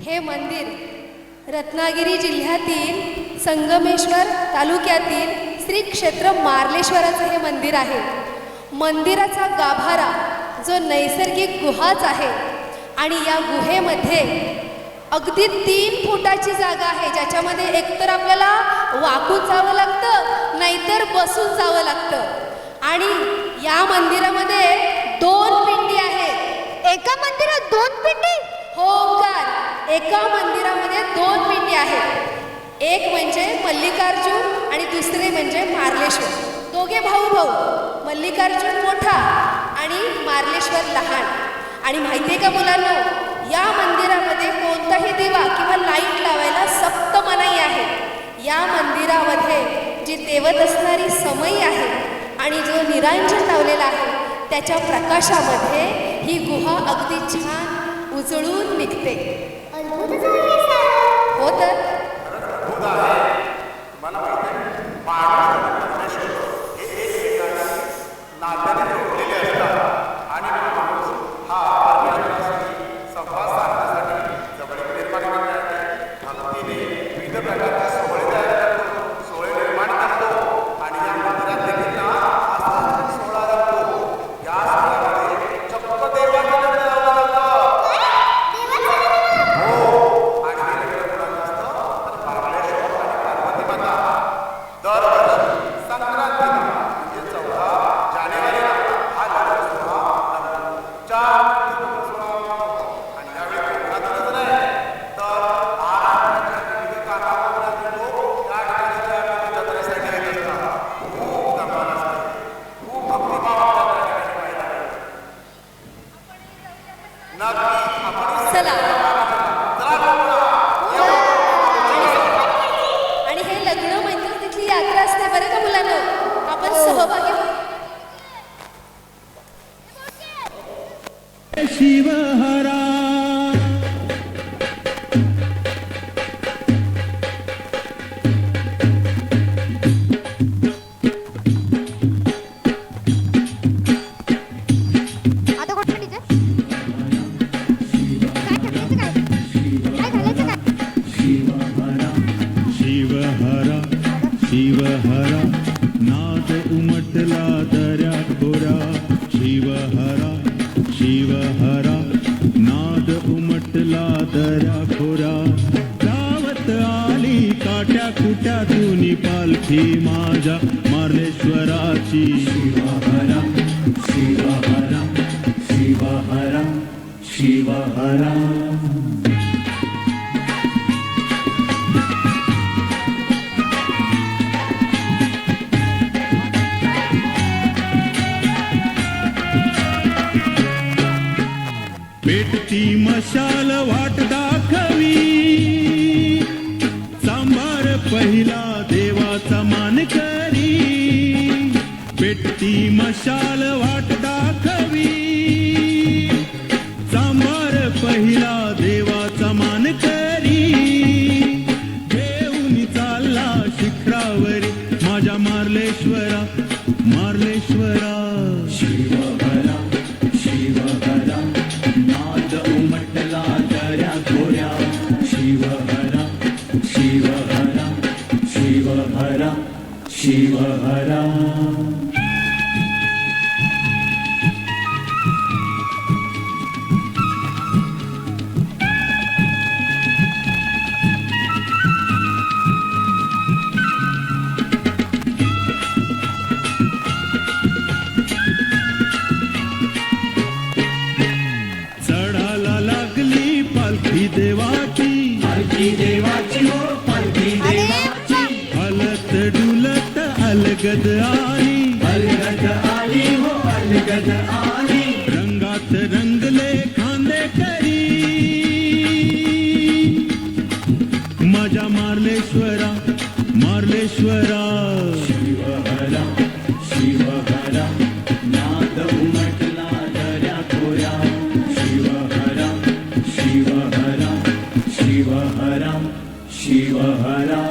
हे मंदिर रत्नागिरी जिल्ह्यातील संगमेश्वर तालुक्यातील श्री क्षेत्र मार्लेश्वराचं हे मंदिर आहे। मंदिराचा गाभारा जो नैसर्गिक गुहाच आहे आणि या गुहेमध्ये अगदी 3 फुटाची जागा आहे, ज्याच्यामध्ये एकतर आपल्याला वाकून जावं लागतं नाहीतर बसून जावं लागतं। आणि या मंदिरामध्ये 2 पिंडी आहेत। एका मंदिरात 2 पिंडी? हो ओंकार, एका मंदिरामध्ये 2 पिंडी आहेत। एक म्हणजे मल्लिकार्जुन आणि दुसरे म्हणजे मार्लेश्वर। दोघे भाऊ भाऊ, मल्लिकार्जुन मोठा आणि मार्लेश्वर लहान। आणि माहितीये का मुलांनो, या मंदिरामध्ये कोणताही दिवा किंवा लाईट लावायला सक्त मनाई आहे। या मंदिरामध्ये जी तेवत असणारी समई आहे आणि जो निरांजन लावलेला आहे त्याच्या प्रकाशामध्ये ही गुहा अगदी छान उजळून निघते। हो तर पेटती मशाल वाट दाखवी, सांभार पहिला देवाचा मान करी। पेटती मशाल वाट दाखवी, सांभार पहिला देवाचा मान करी। घेऊन चालला शिखरावरी माझ्या मार्लेश्वरा, मार्लेश्वरा। शिवहरा शिवहरा नाद उमटला दऱ्या खोऱ्या। शिवहरा शिवहरा शिवहरा शिवहरा। देवाची पालखी देवाची हो पालखी देवाची हलत डुलत अलगद आली अलगद आली हो अलगद आली रंगात रंगले खांदे करी माझ्या मार्लेश्वरा मार्लेश्वरा शिवहरा शिवहरा नाद उमटला दऱ्या खोऱ्या शिवहरा शिवहरा शिवहरा शिवहरा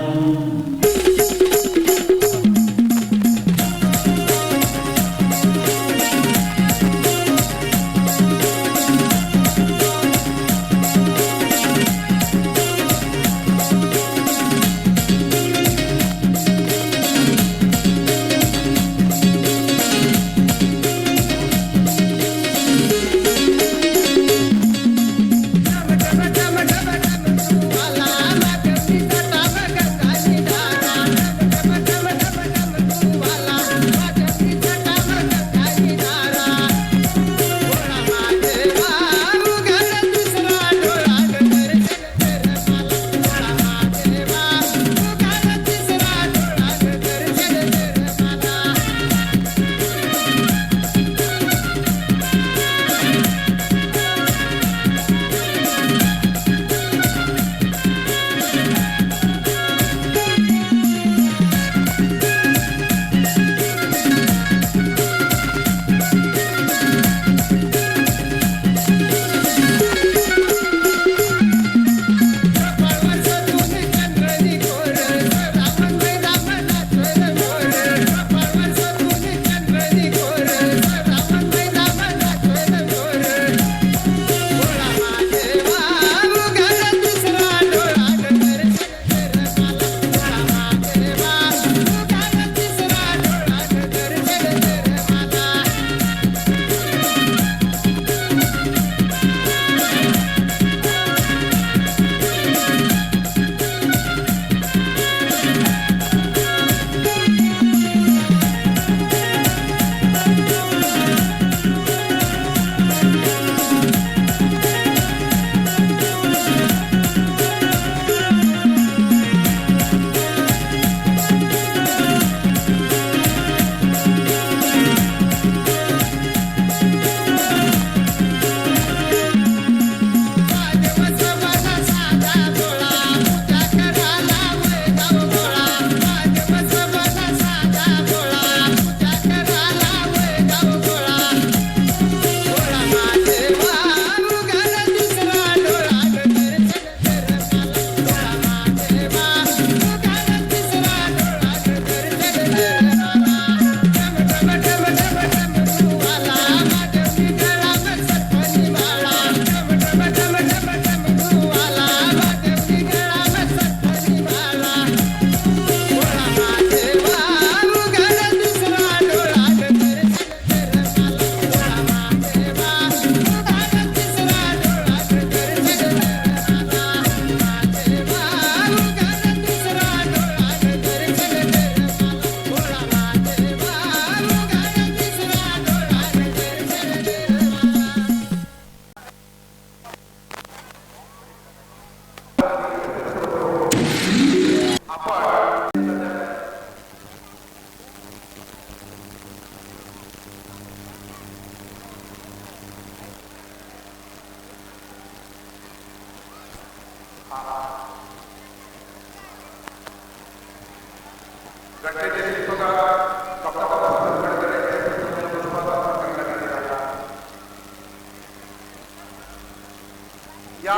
या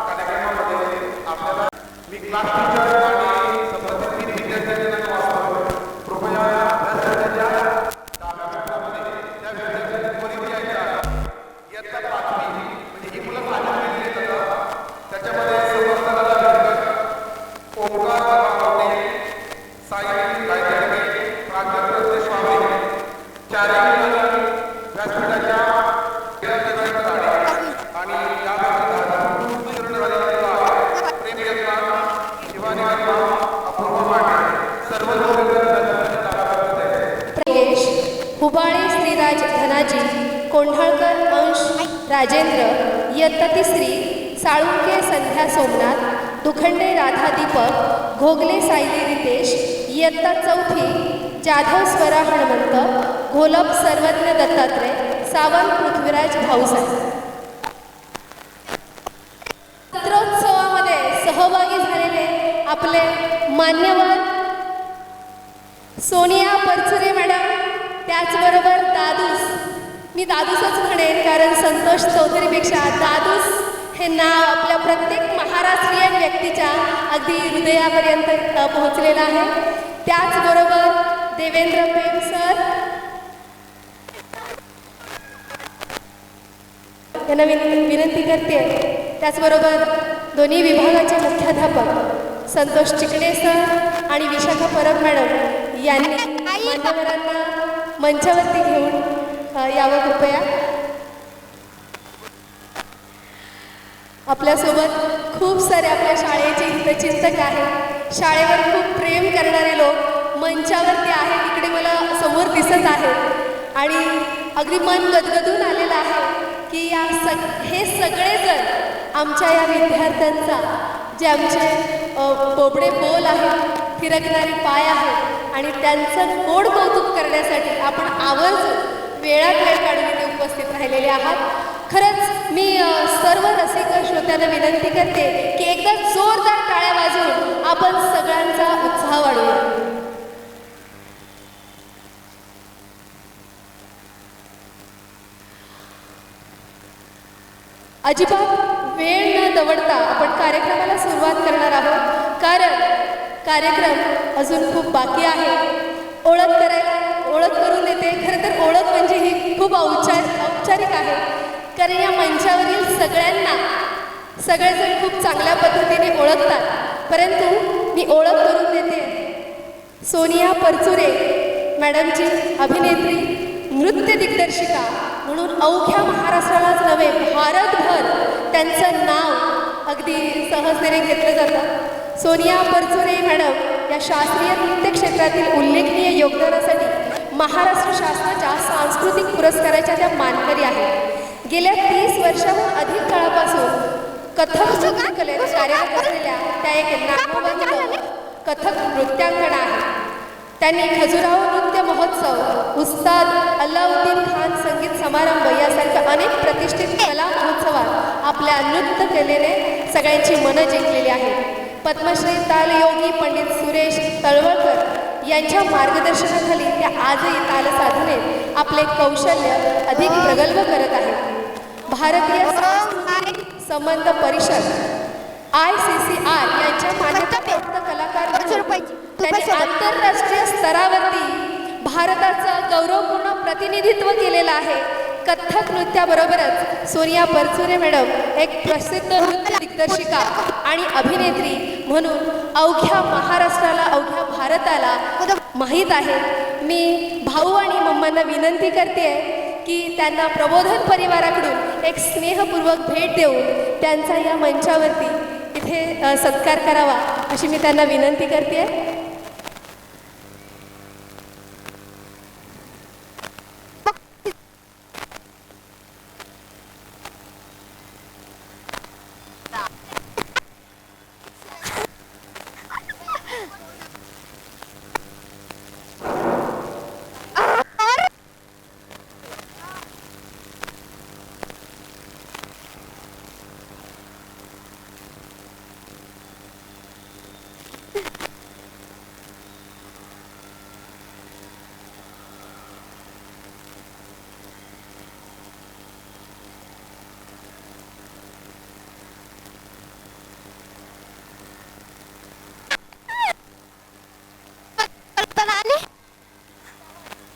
कार्यक्रमामध्ये आपल्याला मी क्लास टीचर आणि संबंधित विद्यार्थ्यांना वाचतो. कृपया अभ्यासक्रमाच्या डाव्या भागामध्ये त्या विद्यार्थ्यांची परिचय आहे. इयत्ता 5वी म्हणजे ही मुलं माझ्याकडे येतात. त्याच्यामध्ये समर्थनाला लेखक ओंकार गावडे, साई गायकवाड, प्राध्यापक देशपांडे, चारही व्यासपीठाच्या आणि हुबाळे श्रीराज धनाजी, कोंढाळकर अंश राजेंद्र, इयत्ता 3री, साळुंके संध्या सोमनाथ, दुखंडे राधा दीपक, घोगले सायली रितेश, इयत्ता चौथी जाधव स्वरा हनुमंत, घोलप सर्वज्ञ दत्तात्रय, सावंत पृथ्वीराज भाऊसाहेब. चित्रोत्सवामध्ये सहभागी झालेले आपले मान्यवर सोनिया परचुरे मॅडम, त्याचबरोबर दादूस, मी दादूसच म्हणेन कारण संतोष चौधरीपेक्षा दादूस हे नाव आपल्या प्रत्येक महाराष्ट्रीयन व्यक्तीच्या अगदी हृदयापर्यंत पोहोचलेलं आहे. त्याचबरोबर देवेंद्र पेम सर यांना विनंती करते. त्याचबरोबर दोन्ही विभागाचे मुख्याध्यापक संतोष चिकणे सर आणि विशाखा परब मॅडम यांनी मान्यवरांना मंचावरती घेऊन यावं कृपया. आपल्यासोबत खूप सारे आपल्या शाळेचे हितचिंतक आहेत, शाळेवर खूप प्रेम करणारे लोक मंचावरती आहेत, तिकडे मला समोर दिसत आहेत आणि अगदी मन गदगदून आलेलं आहे की हे सगळेजण आमच्या या विद्यार्थ्यांचा, जे आमचे बोबडे बोल आहेत, थिरकणारे पाय आहेत आणि त्यांचं गोड कौतुक करण्यासाठी आपण आवर्जून वेळात वेळ काढून इथे उपस्थित राहिलेले आहात. खरंच मी सर्व रसिक श्रोत्यांना विनंती करते की एकदा जोरदार टाळ्या वाजवून आपण सगळ्यांचा उत्साह वाढवूया. अजिबात वेळ न दवडता आपण कार्यक्रमाला सुरुवात करणार आहोत, कारण कार्यक्रम अजून खूप बाकी आहे. ओळख करून देते. खरं तर ओळख म्हणजे ही खूप औपचारिक आहे, कारण या मंचावरील सगळेजण खूप चांगल्या पद्धतीने ओळखतात, परंतु मी ओळख करून देते. सोनिया परचुरे मॅडमची अभिनेत्री, नृत्य दिग्दर्शिका म्हणून अवघ्या महाराष्ट्रालाच नव्हे भारतभर त्यांचं नाव अगदी सहजतेने घेतलं जातं. सोनिया परचुरे मॅडम या शास्त्रीय नृत्य क्षेत्रातील उल्लेखनीय योगदानासाठी महाराष्ट्र शासनाच्या सांस्कृतिक पुरस्काराच्या त्या मानकरी आहेत. गेल्या 30 वर्षाहून अधिक काळापासून कथक नृत्य कलेत कार्यरत असलेल्या त्या एक नामवंत कथक नृत्यांगना आहेत. त्यांनी खजुराहो नृत्य महोत्सव, उस्ताद अल्लाउद्दीन खान संगीत समारंभ यासारख्या अनेक प्रतिष्ठित कला महोत्सवात आपल्या नृत्य कलेने सगळ्यांची मनं जिंकलेली आहेत. पद्मश्री तालयोगी पंडित सुरेश तळवळकर यांच्या मार्गदर्शनाखाली त्या आजही तालसाधनेत आपले कौशल्य अधिक प्रगल्भ करत आहेत. भारतीय सांस्कृतिक संबंध परिषद ICCR यांच्या मान्यताप्राप्त कलाकार म्हणून त्यांनी आंतरराष्ट्रीय स्तरावरती भारताचं गौरवपूर्ण प्रतिनिधित्व केलेलं आहे. कथ्थक नृत्याबरोबरच सोनिया परचुरे मॅडम एक प्रसिद्ध नृत्य दिग्दर्शिका आणि अभिनेत्री म्हणून अवघ्या महाराष्ट्राला, अवघ्या भारताला माहीत आहे. मी भाऊ आणि मम्मांना विनंती करते की त्यांना प्रबोधन परिवाराकडून एक स्नेहपूर्वक भेट देऊन त्यांचा या मंचावरती इथे सत्कार करावा अशी मी त्यांना विनंती करते.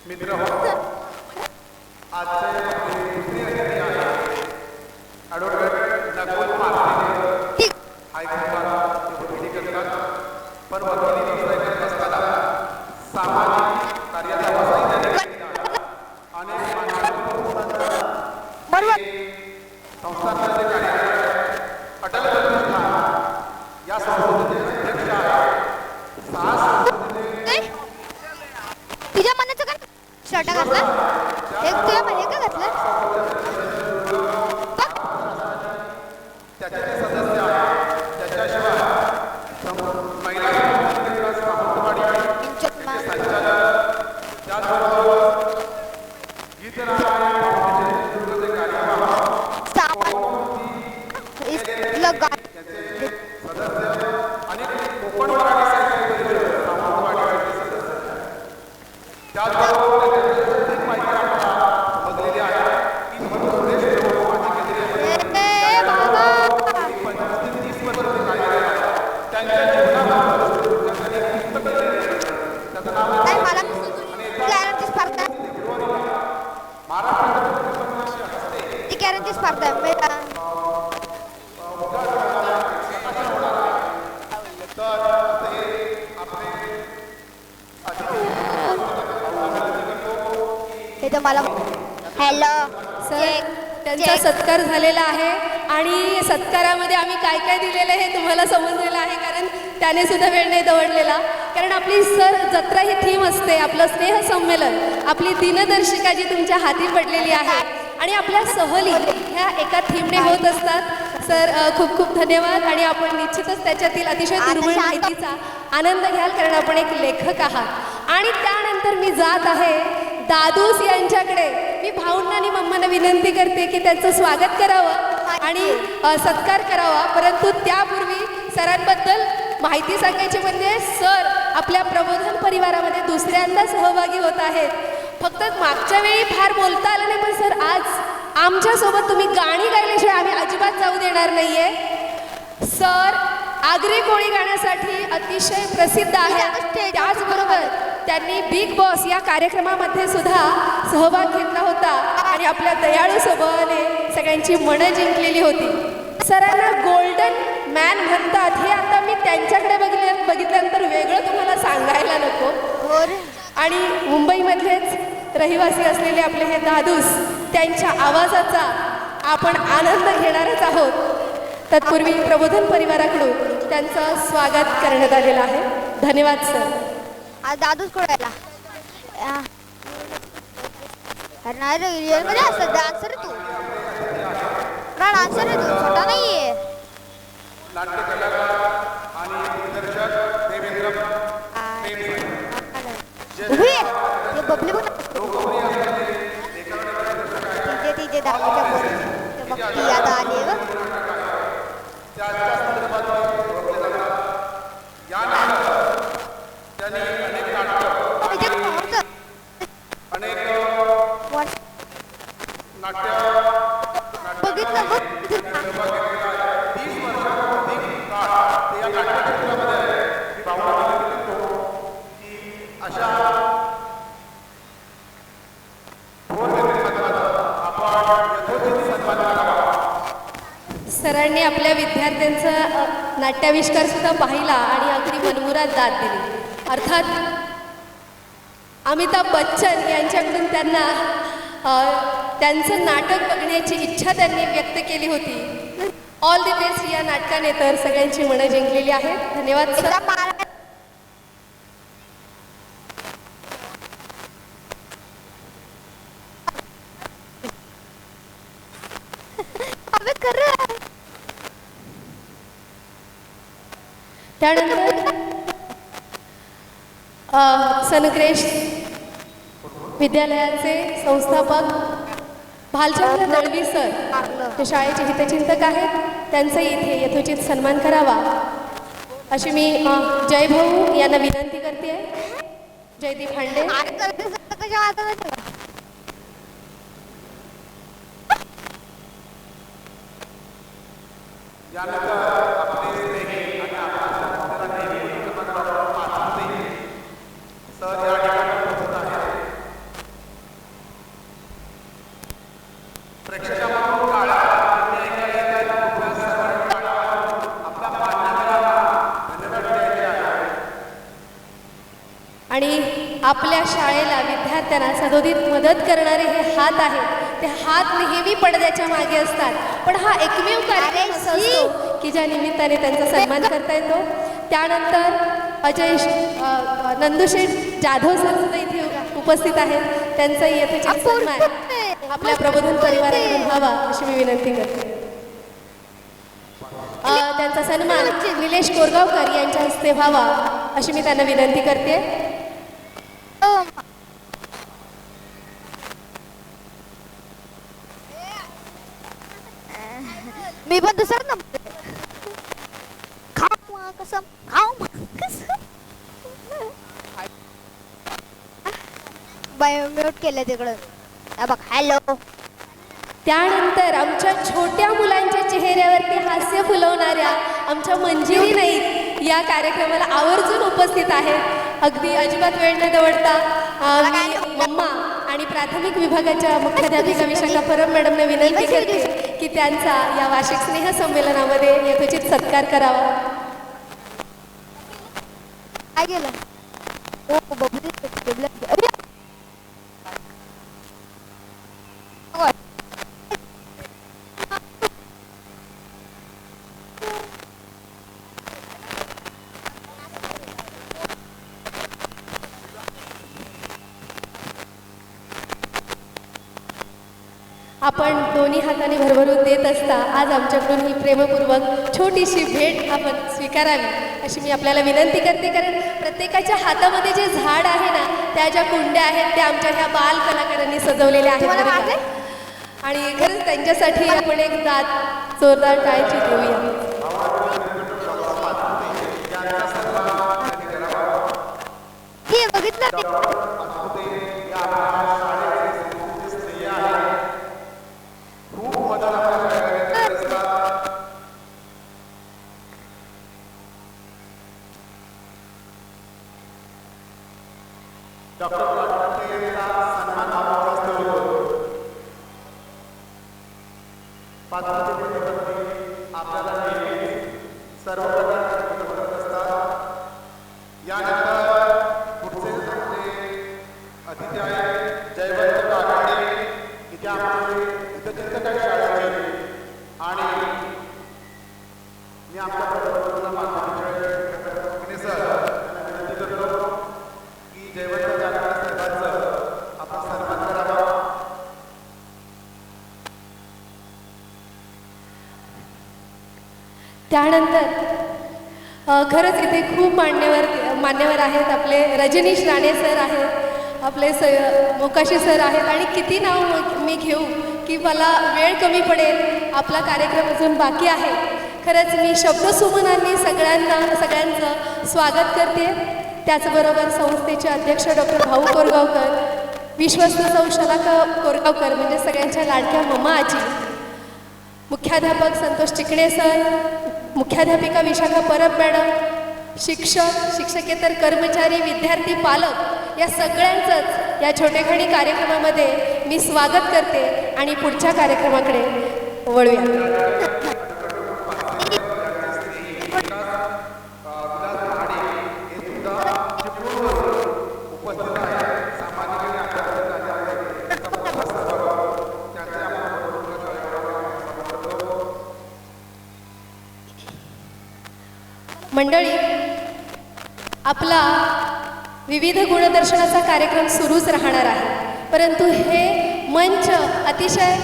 मित्र आजचे दुसरी अतिथी आहे ॲडव्होकेट नकुल मारती. हायकोर्टात वकिली करतात, पण वकिली व्यवसाय करत असताना सामाजिक कार्याचा व्यवसाय अनेक संस्थांचे कार्य अटल प्रतिष्ठान या संस्थेचे अध्यक्ष आहेत. 6 संस्थेचे तुझ्या मनाचं काय शर्ट घातला एक तुझ्या हे का घातलं त्याचे गा- आणि कोकण मराठी साहित्य परिषद सावंतवाडीचे सदस्य त्याचबरोबर त्यांच्याकडे माहिती आपल्याला बदलेली आहे की मध्यप्रदेश माजी केंद्रीय ए बाबा 25 ते 30 वर्ष ते कार्यरत आहेत. त्यांच्या जीवनाबद्दल त्यांनी पुस्तकं लिहिलेली आहेत. त्याचं नाव आहे नाही मला कॅरमची स्पर्धा ती कॅरमची स्पर्धा आहे मेरा हे तर मला हॅलो सर त्यांचा सत्कार झालेला आहे आणि सत्कारामध्ये आम्ही काय काय दिलेलं आहे हे तुम्हाला समजलेलं आहे कारण त्याने सुद्धा वेळ नाही दवडलेला कारण आपली सर जत्रा ही थीम असते आपलं स्नेह संमेलन आपली दिनदर्शिका जी तुमच्या हाती पडलेली आहे आणि आपल्या सहली ह्या एका थीमने होत असतात सर खूप खूप धन्यवाद आणि आपण निश्चितच त्याच्यातील अतिशय दुर्मिळ माहितीचा आनंद घ्याल कारण आपण एक लेखक आहात आणि त्यानंतर मी जात आहे दादूस यांच्याकडे मी भाऊंना आणि मम्मांना विनंती करते की त्यांचं स्वागत करावं आणि सत्कार करावा परंतु त्यापूर्वी सरांबद्दल माहिती सांगायची म्हणजे सर आपल्या प्रबोधन परिवारामध्ये दुसऱ्यांदा सहभागी होत आहेत फक्त मागच्या वेळी फार बोलता आलं नाही पण सर आज आमच्यासोबत तुम्ही गाणी गायल्याशिवाय आम्ही अजिबात जाऊ देणार नाहीये सर आगरी कोळी गाण्यासाठी अतिशय प्रसिद्ध आहे त्याचबरोबर त्यांनी बिग बॉस या कार्यक्रमामध्ये सुद्धा सहभाग घेतला होता आणि आपल्या दयाळू स्वभावाने सगळ्यांची मनं जिंकलेली होती सरांना गोल्डन मॅन म्हणतात हे आता मी त्यांच्याकडे बघितल्यानंतर वेगळं तुम्हाला सांगायला नको आणि मुंबईमधलेच रहिवासी असलेले आपले हे दादूस त्यांच्या आवाजाचा आपण आनंद घेणारच आहोत तत्पूर्वी प्रबोधन परिवाराकडून त्यांचं स्वागत करण्यात आलेलं आहे धन्यवाद सर आज दादूच कोणाला अरे नाही रे रिअल मध्ये असं डान्सर तू डान्सर आहे तू छोटा नाहीये नाट्य कलाकार आणि दिग्दर्शक देवेंद्र उभी आहे ते बबली पण तिचे दाखवच्या पोरी ते बघ ती आता आली आहे ग त्याच्या संदर्भात ओळखले जातात यानंतर त्यांनी अनेक नाटकं अनेक नाट्य बघितलं बघ सहभाग घेतलेला आहे 30 वर्षांहून काळ ते या नाट्यक्षेत्रामध्ये आहे मी भावना विनंती करतो की अशा थोर व्यक्तिमत्वाचा आपण यथोचित सन्मान करावा सरांनी आपल्या विद्यार्थ्यांचा नाट्याविष्कार सुद्धा पाहिला आणि अगदी मनमुराद दाद दिली अर्थात अमिताभ बच्चन यांच्याकडून त्यांना त्यांचं नाटक बघण्याची इच्छा त्यांनी व्यक्त केली होती ऑल दी बेस्ट या नाटकाने तर सगळ्यांची मनं जिंकलेली आहेत धन्यवाद सर त्यानंतर सनग्रेश विद्यालयाचे संस्थापक भालचंद्र दळवी सर ते शाळेचे हितचिंतक आहेत त्यांचा इथे यथोचित सन्मान करावा अशी मी जयभाऊ यांना विनंती करते जयदीप हांडे यानंतर आपले स्नेही आणि आपल्या नेहमी सर या ठिकाणी पोहोचत आहेत प्रेक्षकांकडून काळा आपल्या मान्यवरांना धन्यवाद द्यायचे आहे आणि आपल्या शाळेला विद्यार्थ्यांना सदोदित मदत करणारे हे हात आहेत ते हात नेहमी पडद्याच्या मागे असतात पण हा एकमेव कार्यक्रम असा असतो की ज्या निमित्ताने त्यांचा सन्मान करता येतो त्यानंतर अजय नंदुशेठ जाधव सर सुद्धा इथे उपस्थित आहेत त्यांचाही यथोचित सन्मान आपल्या प्रबोधन परिवाराकडून व्हावा अशी मी विनंती करते त्यांचा सन्मान निलेश कोरगावकर यांच्या हस्ते व्हावा अशी मी त्यांना विनंती करते मी पण दुसरा नंबर कसं खाऊ कसं म्यूट केलं तिकडं हा बघ हॅलो त्यानंतर आमच्या छोट्या मुलांच्या चेहऱ्यावरती हास्य फुलवणाऱ्या आमच्या मंजिरी नाईक या कार्यक्रमाला आवर्जून उपस्थित आहेत. अगदी अजिबात वेळ न दवडता मी मम्मा आणि प्राथमिक विभागाच्या मुख्याध्यापिका विशाखा परब मॅडमने विनंती करते की त्यांचा या वार्षिक स्नेह संमेलनामध्ये यथोचित सत्कार करावा. काय गेलं ओ बबली अरे आपण दोन्ही हाताने भरभरून देत असता आज आमच्याकडून ही प्रेमपूर्वक छोटीशी भेट आपण स्वीकारावी अशी मी आपल्याला विनंती करते. कारण प्रत्येकाच्या हातामध्ये जे झाड आहे ना त्या ज्या कुंड्या आहेत त्या आमच्या ह्या बाल कलाकारांनी सजवलेल्या आहेत तुम्हाला बरं का? आणि खरंच त्यांच्यासाठी आपण एक जोरदार टाळ्याची देऊया. हे बघितलं डॉक्टर पाटोळे यांचा सन्मान महाराष्ट्र होतो. पाचपुते आपल्याला नेहमी सर्व प्रकारचे करत असतात. यानंतर पुढचे आपले अतिथी आहेत जयवंत काकाडे इथे आमचे इथं शाळेचे आणि मी आमच्या प्रबोधनाला माध्यमिक सर यांना विनंती करतो की जयवंत काकाडे साहेबांचं आपण सन्मान करावा. त्यानंतर खरंच इथे खूप मान्यवर आहेत. आपले रजनीश राणे सर आहेत, आपले मोकाशी सर आहेत आणि किती नाव मी घेऊ की मला वेळ कमी पडेल. आपला कार्यक्रम अजून बाकी आहे. खरंच मी शब्दसुमनांनी सगळ्यांचं स्वागत करते. त्याचबरोबर संस्थेचे अध्यक्ष डॉक्टर भाऊ कोरगावकर, विश्वस्त सौ शलाका कोरगावकर म्हणजे सगळ्यांच्या लाडक्या मम्मा आजी, मुख्याध्यापक संतोष चिकणे सर, मुख्याध्यापिका विशाखा परब मॅडम, शिक्षक, शिक्षकेतर कर्मचारी, विद्यार्थी, पालक या सगळ्यांचंच या छोटेखानी कार्यक्रमामध्ये मी स्वागत करते आणि पुढच्या कार्यक्रमाकडे वळूया. मंडळी, आपला विविध गुणदर्शनाचा कार्यक्रम सुरूच राहणार आहे. परंतु हे मंच अतिशय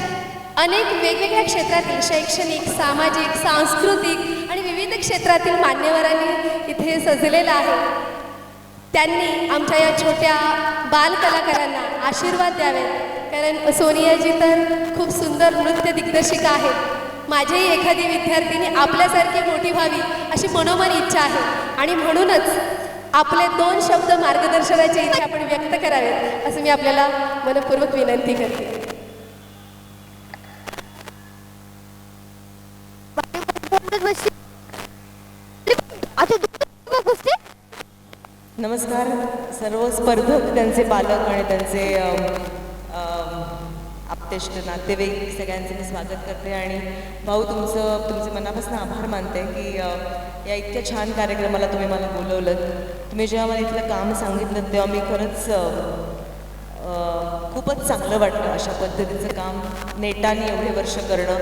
अनेक वेगवेगळ्या क्षेत्रातील शैक्षणिक, सामाजिक, सांस्कृतिक आणि विविध क्षेत्रातील मान्यवरांनी इथे सजलेला आहे. त्यांनी आमच्या या छोट्या बाल कलाकारांना आशीर्वाद द्यावेत. कारण सोनियाजी तर खूप सुंदर नृत्य दिग्दर्शिका आहेत. माझीही एखादी विद्यार्थिनी आपल्यासारखी मोठी व्हावी अशी मनोमन इच्छा आहे आणि म्हणूनच आपले 2 शब्द मार्गदर्शनाचे इथे आपण व्यक्त करावेत असं मी आपल्याला मनपूर्वक विनंती करते. नमस्कार सर्व स्पर्धक, त्यांचे पालक आणि त्यांचे आप्तेष्ट नातेवाईक सगळ्यांचे मी स्वागत करते. आणि भाऊ तुमचे मनापासून आभार मानते की या इतक्या छान कार्यक्रमाला तुम्ही मला बोलवलं. तुम्ही जेव्हा मला इथलं काम सांगितलं तेव्हा मी खरंच खूपच चांगलं वाटलं. अशा पद्धतीचं काम नेटाने एवढे वर्ष करणं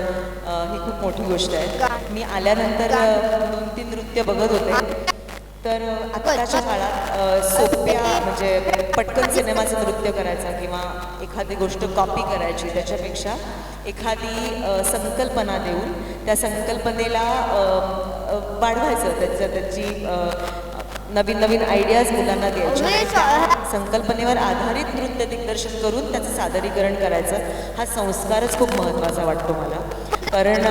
ही खूप मोठी गोष्ट आहे. मी आल्यानंतर 2-3 नृत्य बघत होते. तर आत्ताच्या काळात सोप्या म्हणजे पटकन सिनेमाचं नृत्य करायचं किंवा एखादी गोष्ट कॉपी करायची त्याच्यापेक्षा एखादी संकल्पना देऊन त्या संकल्पनेला वाढवायचं, त्याची नवीन नवीन आयडियाज मुलांना द्यायच्या, संकल्पनेवर आधारित नृत्य दिग्दर्शन करून त्याचं सादरीकरण करायचं. हा संस्कारच खूप महत्त्वाचा वाटतो मला. कारण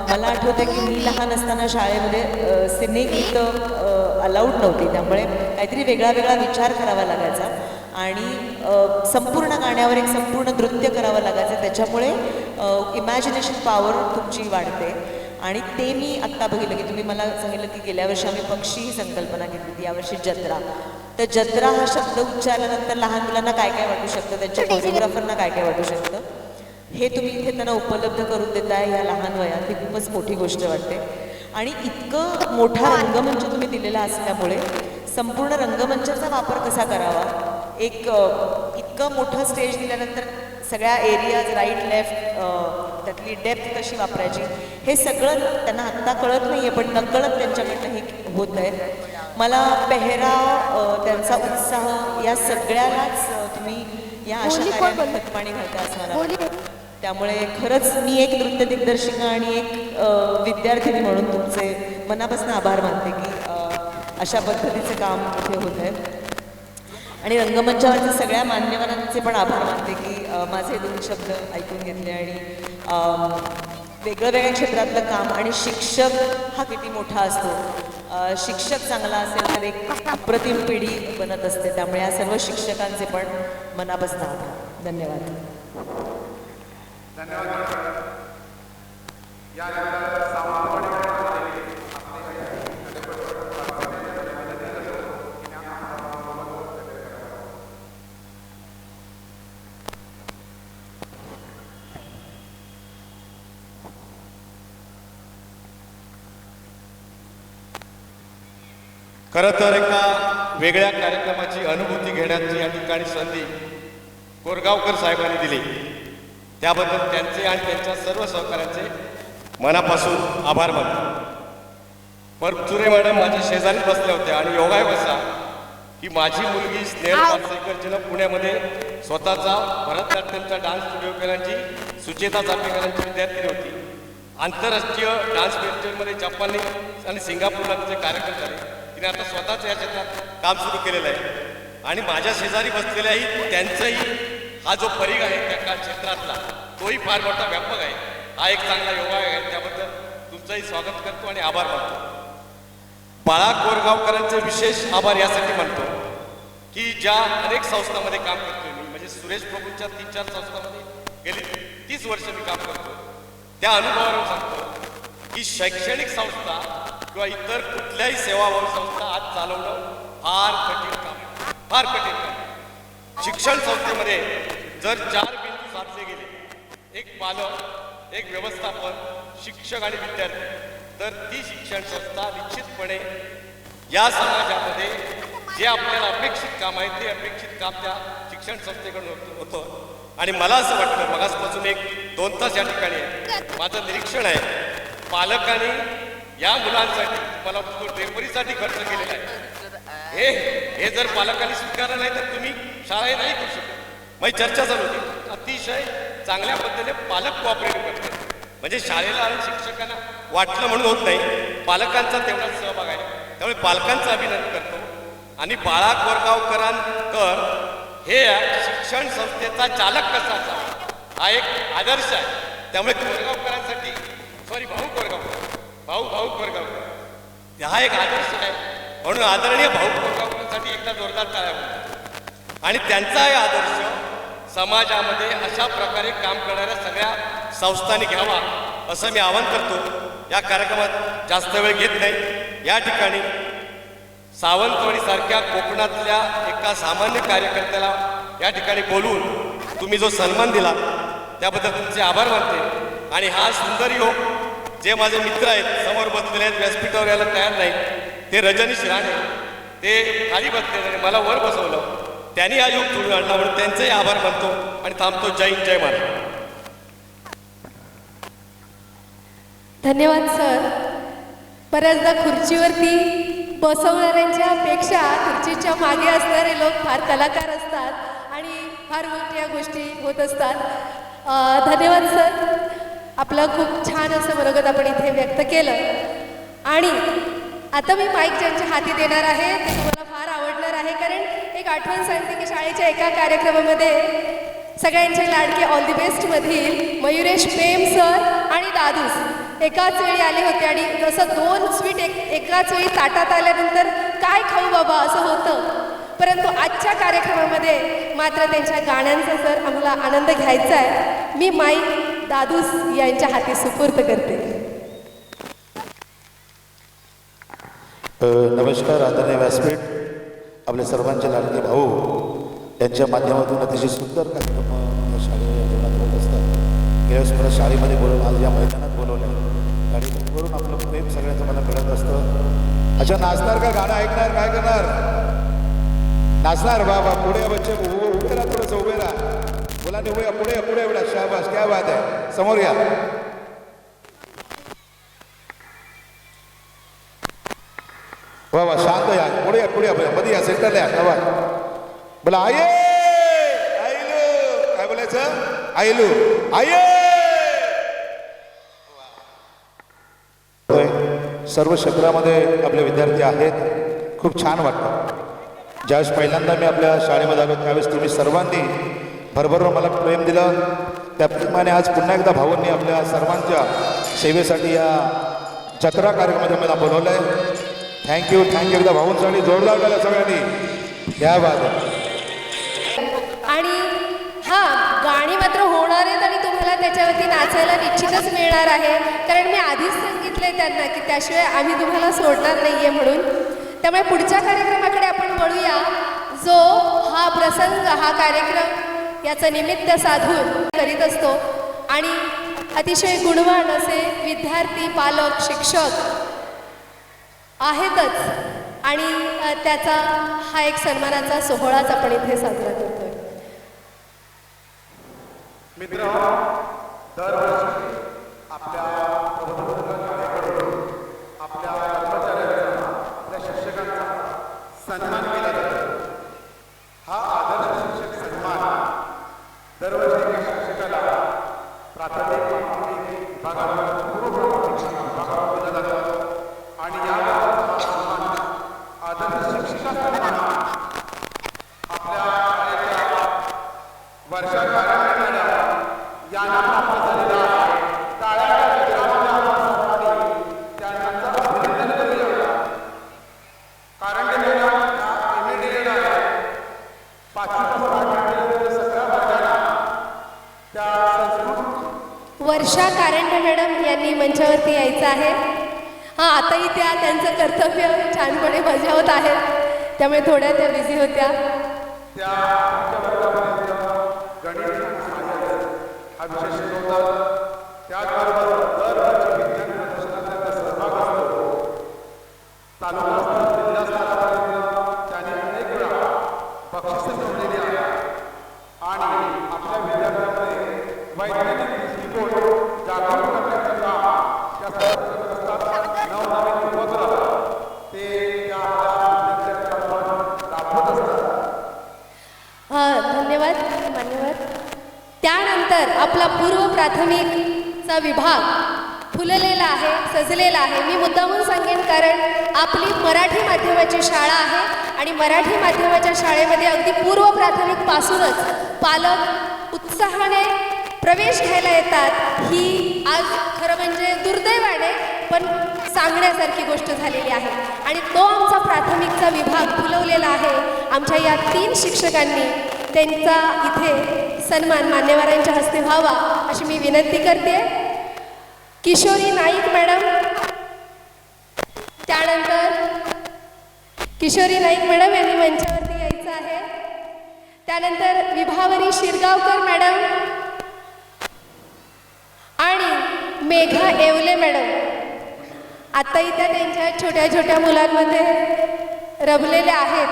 मला आठवतं की मी लहान असताना शाळेमध्ये सिनेगीतं अलाउड नव्हती, त्यामुळे काहीतरी वेगळा वेगळा विचार करावा लागायचा आणि संपूर्ण गाण्यावर एक संपूर्ण नृत्य करावं लागायचं. त्याच्यामुळे इमॅजिनेशन पॉवर तुमची वाढते आणि ते मी आत्ता बघितलं की तुम्ही मला सांगितलं की गेल्या वर्षी आम्ही पक्षी ही संकल्पना घेतली होती, यावर्षी जत्रा. तर जत्रा हा शब्द उच्चारल्यानंतर लहान मुलांना काय काय वाटू शकतं, त्यांच्या कोरिओग्राफरना काय काय वाटू शकतं, हे तुम्ही इथे त्यांना उपलब्ध करून देताय ह्या लहान वयात, ही खूपच मोठी गोष्ट वाटते. आणि इतकं मोठा रंगमंच तुम्ही दिलेला असल्यामुळे संपूर्ण रंगमंचाचा वापर कसा करावा, एक इतकं मोठं स्टेज दिल्यानंतर सगळ्या एरियाज राईट लेफ्ट त्यातली डेप्थ कशी वापरायची हे सगळं त्यांना आत्ता कळत नाही आहे, पण नकळत त्यांच्याकडनं हे होत आहे. मला पेहराव त्यांचा उत्साह या सगळ्यालाच तुम्ही या अशा कार्यात खतपाणी घालता असं मला वाटतं. त्यामुळे खरंच मी एक नृत्य दिग्दर्शिका आणि एक विद्यार्थिनी म्हणून तुमचे मनापासून आभार मानते की अशा पद्धतीचं काम इथे होत आहे. आणि रंगमंचावरच्या सगळ्या मान्यवरांचे पण आभार मानते की माझे 2 शब्द ऐकून घेतले आणि वेगळं वेगळ्या क्षेत्रातलं काम. आणि शिक्षक हा किती मोठा असतो, शिक्षक चांगला असेल तर एक अप्रतिम पिढी बनत असते. त्यामुळे या सर्व शिक्षकांचे पण मनापासून आभार. धन्यवाद. खरं तर एका वेगळ्या कार्यक्रमाची अनुभूती घेण्याची या ठिकाणी संधी कोरगावकर साहेबांनी दिली, त्याबद्दल त्यांचे आणि त्यांच्या सर्व सहकाऱ्यांचे मनापासून आभार मानतो. परचुरे मॅडम माझ्या शेजारी बसल्या होत्या आणि योगायोग असा की माझी मुलगी स्नेहल पारसेकरजीनं पुण्यामध्ये स्वतःचा भरतनाट्यमचा डान्स स्टुडिओ केल्याची सुचेता चापेकरांची विद्यार्थिनी होती. आंतरराष्ट्रीय डान्स फेस्टिवलमध्ये जपानी आणि सिंगापूरला तिचे कार्यक्रम झाले. तिने आता स्वतःच या क्षेत्रात काम सुरू केलेलं आहे आणि माझ्या शेजारी बसलेल्याही त्यांचाही हा जो परिघ आहे त्या क्षेत्रातला तोही फार मोठा व्यापक आहे. हा एक चांगला योगायोग आहे, त्याबद्दल तुमचंही स्वागत करतो आणि आभार मानतो. बाळा कोरगावकरांचे विशेष आभार यासाठी मानतो की ज्या अनेक संस्थांमध्ये काम करतोय मी, म्हणजे सुरेश प्रभूंच्या 3-4 संस्थांमध्ये गेली 30 वर्ष मी काम करतो, त्या अनुभवावरून सांगतो की शैक्षणिक संस्था किंवा इतर कुठल्याही सेवाभावी संस्था आज चालवणं फार कठीण काम आहे, फार कठीण काम. शिक्षण संस्थेमध्ये जर 4 बिंदू साधले गेले, एक पालक, एक व्यवस्थापन, शिक्षक आणि विद्यार्थी, तर ती शिक्षण संस्था निश्चितपणे या समाजामध्ये जे आपल्याला अपेक्षित काम आहे ते अपेक्षित काम त्या शिक्षण संस्थेकडून होतं. आणि मला असं वाटतं, मगासपासून 1-2 तास या ठिकाणी आहे, माझं निरीक्षण आहे पालकांनी या मुलांसाठी मला ड्रेपरीसाठी खर्च केलेला आहे, हे जर पालकांनी स्वीकारलं नाही तर तुम्ही शाळा नाही करू शकत. माझी चर्चा चालू होती, अतिशय चांगल्या पद्धतीने पालक कोऑपरेट करतात, म्हणजे शाळेला आणि शिक्षकांना वाटलं म्हणून होत नाही, पालकांचा तेवढाच सहभाग आहे. त्यामुळे पालकांचं अभिनंदन करतो. आणि बाळा कोरगावकरांकर हे शिक्षण संस्थेचा चालक कसा असावा हा एक आदर्श आहे. त्यामुळे कोरगावकरांसाठी भाऊ कोरगावकर हा एक आदर्श आहे. म्हणून आदरणीय भाऊ कोरगावकरांसाठी एकदा जोरदार टाळ्या होत्या. आणि त्यांचा हे आदर्श समाजामध्ये अशा प्रकारे काम करणाऱ्या सगळ्या संस्थांनी घ्यावा असं मी आवाहन करतो. या कार्यक्रमात जास्त वेळ घेत नाही. या ठिकाणी सावंतवाडीसारख्या कोकणातल्या एका सामान्य कार्यकर्त्याला या ठिकाणी बोलवून तुम्ही जो सन्मान दिला त्याबद्दल तुमचे आभार मानते. आणि हा सुंदर योग जे माझे मित्र आहेत समोर बसलेले आहेत, व्यासपीठावर यायला तयार नाही, ते रजनीश राणे, ते खाली बसलेले आणि मला वर बसवलं, त्यांनी हा योग जुळून आणला, म्हणून त्यांचेही आभार मानतो आणि थांबतो. जय हिंद, जय महाराष्ट्र. धन्यवाद सर. बऱ्याचदा खुर्चीवरती बसवणाऱ्यांच्या पेक्षा खुर्चीच्या मागे असणारे लोक फार कलाकार असतात आणि फार मोठ्या गोष्टी होत असतात. धन्यवाद सर. आपलं खूप छान असं मनोगत आपण इथे व्यक्त केलं. आणि आता मी माईक ज्यांच्या हाती देणार आहे ते तुम्हाला फार आवडणार आहे, कारण एक आठवण सांगते की शाळेच्या एका कार्यक्रमामध्ये सगळ्यांचे लाडके ऑल दी बेस्ट मधील मयुरेश प्रेम सर आणि दादूस एकाच वेळी आले होते आणि जसं 2 स्वीट एकाच वेळी ताटात आल्यानंतर काय खाऊ बाबा असं होतं. परंतु आजच्या कार्यक्रमामध्ये मात्र त्यांच्या गाण्यांचा जर आम्हाला आनंद घ्यायचा आहे, मी माईक दादूस यांच्या हाती सुपूर्द करते. नमस्कार आदरणीय व्यासपीठ, आपल्या सर्वांचे लाडके भाऊ यांच्या माध्यमातून अतिशय सुंदर कार्यक्रम या शाळेच्या जीवनात होत असतात. गेल्या वेळेस मला शाळेमध्ये बोलवून आज या मैदानात बोलवलं आहे. गाडीवरून आपलं प्रेम सगळ्यांचं मला कळत असतं. अच्छा, नाचणार का? गाणं ऐकणार? काय करणार? नाचणार? बाबा पुढे बच्चे उभे राहा, थोडंसं उभे राहा. मुलांनी उभे पुढे पुढे एवढा शाबास, क्या बात आहे. समोर या. वा वा, शांत या. पुढे या, पुढे या, मध्ये या, सेंटरला या. का बोला आये आईलू. काय बोलायचं? आईलू आये. सर्व क्षेत्रामध्ये आपले विद्यार्थी आहेत. खूप छान वाटतं. ज्यावेळेस पहिल्यांदा मी आपल्या शाळेमध्ये आलो त्यावेळेस तुम्ही सर्वांनी भरभरून मला प्रेम दिलं. त्या प्रेमाने आज पुन्हा एकदा भाऊंनी आपल्या सर्वांच्या सेवेसाठी या जत्रा कार्यक्रमामध्ये मला बोलवलं आहे. Thank you thank you. एकदा भाऊंसाठी जोरदार केला सगळ्यांनी. क्या बात आहे. आणि हां, गाणी मात्र होणार आहेत आणि तुम्हाला त्याच्यावरती नाचायला निश्चितच मिळणार आहे. कारण मी आधीच सांगितलंय त्यांना की त्याशिवाय आम्ही तुम्हाला सोडणार नाही आहे म्हणून. त्यामुळे पुढच्या कार्यक्रमाकडे आपण वळूया, जो हा प्रसंग, हा कार्यक्रम याचं निमित्त साधून करीत असतो. आणि अतिशय गुणवान असे विद्यार्थी, पालक, शिक्षक आहेतच. आणि त्याचा हा एक सन्मानाचा सोहळाच आपण इथे साजरा करतोय. मित्र, दरवर्षी आपल्या शाळेकडून आपल्या कर्मचाऱ्यांचा, आपल्या शिक्षकांचा सन्मान केला जातो. हा आदर्श शिक्षक सन्मान दरवर्षी एका शिक्षकाला प्राथमिक माध्यमिक विभागात पूर्व प्राथमिक विभागात दिला जातो. आणि या सन्मान आदर्श शिक्षिका सन्मान आपल्या शाळेच्या वर्षाकाळ यांना प्राप्त झालेला आहे. टाळ्याच्या गजरामध्ये आपण सर्वांनी त्यांचं अभिनंदन करूया. कारण ते या इमिडिएट आहे. 5वी पासून 8वी सगळ्या वर्गाला त्या संस्कृत वर्षा कारंडे मॅडम यांनी मंचावरती यायचं आहे. हां, आताही त्या त्यांचं कर्तव्य छानपणे बजावत आहेत, त्यामुळे थोड्या त्या बिझी होत्या. त्या वर्गापर्यंत गणित आणि सायन्स हा विषय शिकवतात. त्याचबरोबर दरवर्षी विज्ञान प्रदर्शनात त्यांचा सहभाग असतो. तालुका स्तर, जिल्हा स्तरापर्यंत त्यांनी अनेक वेळा बक्षिसं मिळवलेली आहेत. आणि आपल्या विद्यार्थ्यांमध्ये वैज्ञानिक दृष्टिकोन जागरूक करण्याचं काम त्या सर्व असतात. नवनवीन उपक्रम ते त्या आपल्या विद्यार्थ्यांना राबवत असतात. धन्यवाद, मान्यवर. त्यानंतर आपला पूर्व प्राथमिकचा विभाग फुललेला आहे, सजलेला आहे. मी मुद्दामून सांगेन कारण आपली मराठी माध्यमाची शाळा आहे आणि मराठी माध्यमाच्या शाळेमध्ये अगदी पूर्व प्राथमिकपासूनच पालक उत्साहाने प्रवेश घ्यायला येतात. ही आज खरं म्हणजे दुर्दैवाने पण सांगण्यासारखी गोष्ट झालेली आहे. आणि तो आमचा प्राथमिकचा विभाग फुलवलेला आहे. आमच्या या 3 शिक्षकांनी त्यांचा इथे सन्मान मान्यवरांच्या हस्ते व्हावा अशी मी विनंती करते. किशोरी नाईक मॅडम, त्यानंतर किशोरी नाईक मॅडम यांनी मंचावरती यायचं आहे. त्यानंतर विभावरी शिरगावकर मॅडम आणि मेघा येवले मॅडम. आत्ताही त्या त्यांच्या छोट्या छोट्या मुलांमध्ये रमलेल्या आहेत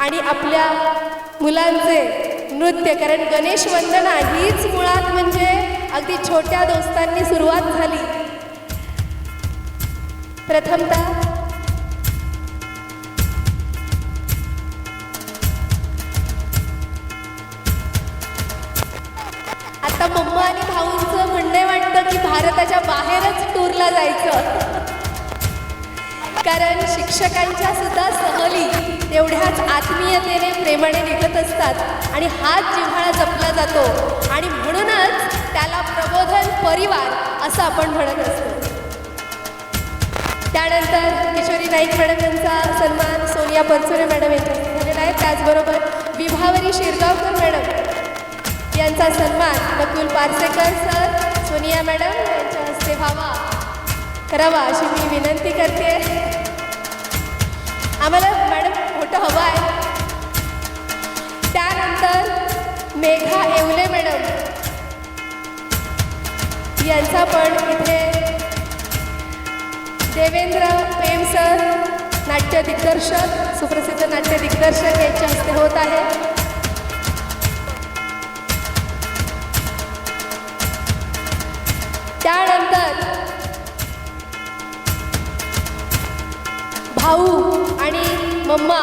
आणि आपल्या मुलांचे नृत्य, कारण गणेश वंदना हीच मुळात म्हणजे अगदी छोट्या दोस्तांनी सुरुवात झाली. प्रथमतः आता मम्मा आणि भाऊंचं म्हणणे वाटतं की भारताच्या बाहेरच टूरला जायचं, कारण शिक्षण शिक्षकांच्या सुद्धा सहली तेवढ्याच आत्मीयतेने प्रेमाने निघत असतात आणि हाच जिव्हाळा जपला जातो आणि म्हणूनच त्याला प्रबोधन परिवार असं आपण म्हणत असतो. त्यानंतर किशोरी नाईक मॅडम यांचा सन्मान सोनिया परचुरे मॅडम यांच्या हस्ते झालेला आहे. त्याचबरोबर विभावरी शिरगावकर मॅडम यांचा सन्मान नकुल पारसेकर सर, सोनिया मॅडम यांच्या हस्ते करावा अशी मी विनंती करते. आम्हाला मॅडम फोटो हवा आहे. त्यानंतर मेघा येवले मॅडम यांचा पण इथे देवेंद्र प्रेम सर नाट्य दिग्दर्शक, सुप्रसिद्ध नाट्य दिग्दर्शक यांच्या हस्ते होत आहे. त्यानंतर भाऊ आणि मम्मा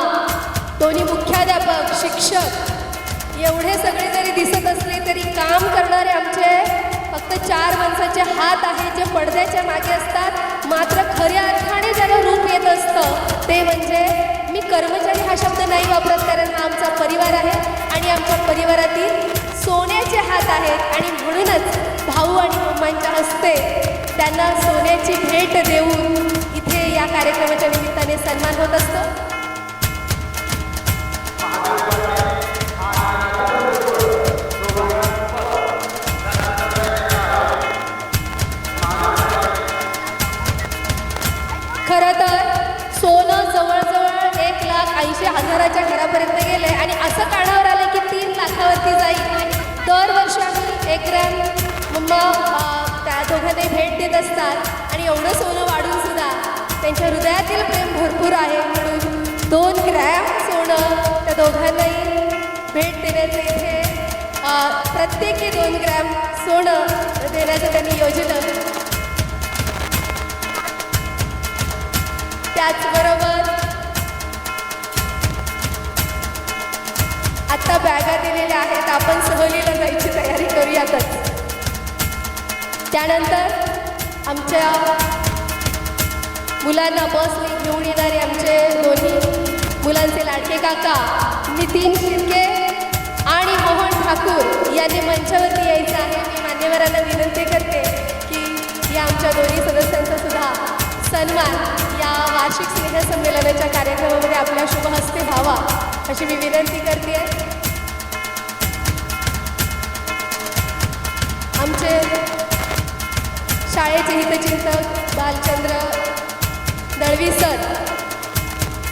दोन्ही मुख्याध्यापक, शिक्षक एवढे सगळे जरी दिसत असले तरी काम करणारे आमचे फक्त 4 माणसाचे हात आहेत जे पडद्याच्या मागे असतात. मात्र खऱ्या अर्थाने ज्याला रूप येत असतं ते म्हणजे मी कर्मचारी हा शब्द नाही वापरत, कारण हा आमचा परिवार आहे आणि आमच्या परिवारातील सोन्याचे हात आहेत आणि म्हणूनच भाऊ आणि मम्मांच्या हस्ते त्यांना सोन्याची भेट देऊन इथे या कार्यक्रमाच्या निमित्ताने सन्मान होत असतो. खरं तर सोनं जवळजवळ 1,80,000च्या घरापर्यंत गेले आणि असं कानावर आलं की 3 लाखावरती जाईल. दरवर्षी आम्ही 1 ग्रॅम मम्मा त्या दोघांनाही भेट देत असतात आणि एवढं सोनं वाढून सुद्धा त्यांच्या हृदयातील प्रेम भरपूर आहे म्हणून 2 ग्रॅम सोनं त्या दोघांनाही भेट देण्याचं इथे प्रत्येकी 2 ग्रॅम सोनं देण्याचं त्यांनी योजलं. त्याचबरोबर आत्ता बॅगा दिलेल्या आहेत, आपण सहलीला जायची तयारी करूयातच. त्यानंतर आमच्या मुलांना बसने घेऊन येणारे आमचे दोन्ही मुलांचे लाडके काका नितीन शिर्के आणि मोहन ठाकूर यांनी मंचावरती यायचं आहे. मी मान्यवरांना विनंती करते की या आमच्या दोन्ही सदस्यांचा सुद्धा सन्मान या वार्षिक स्नेहसंमेलनाच्या कार्यक्रमामध्ये आपल्या शुभ हस्ते व्हावा अशी मी विनंती करते. आमचे शाळेचे हितचिंतक Balchandra Dalvi sir,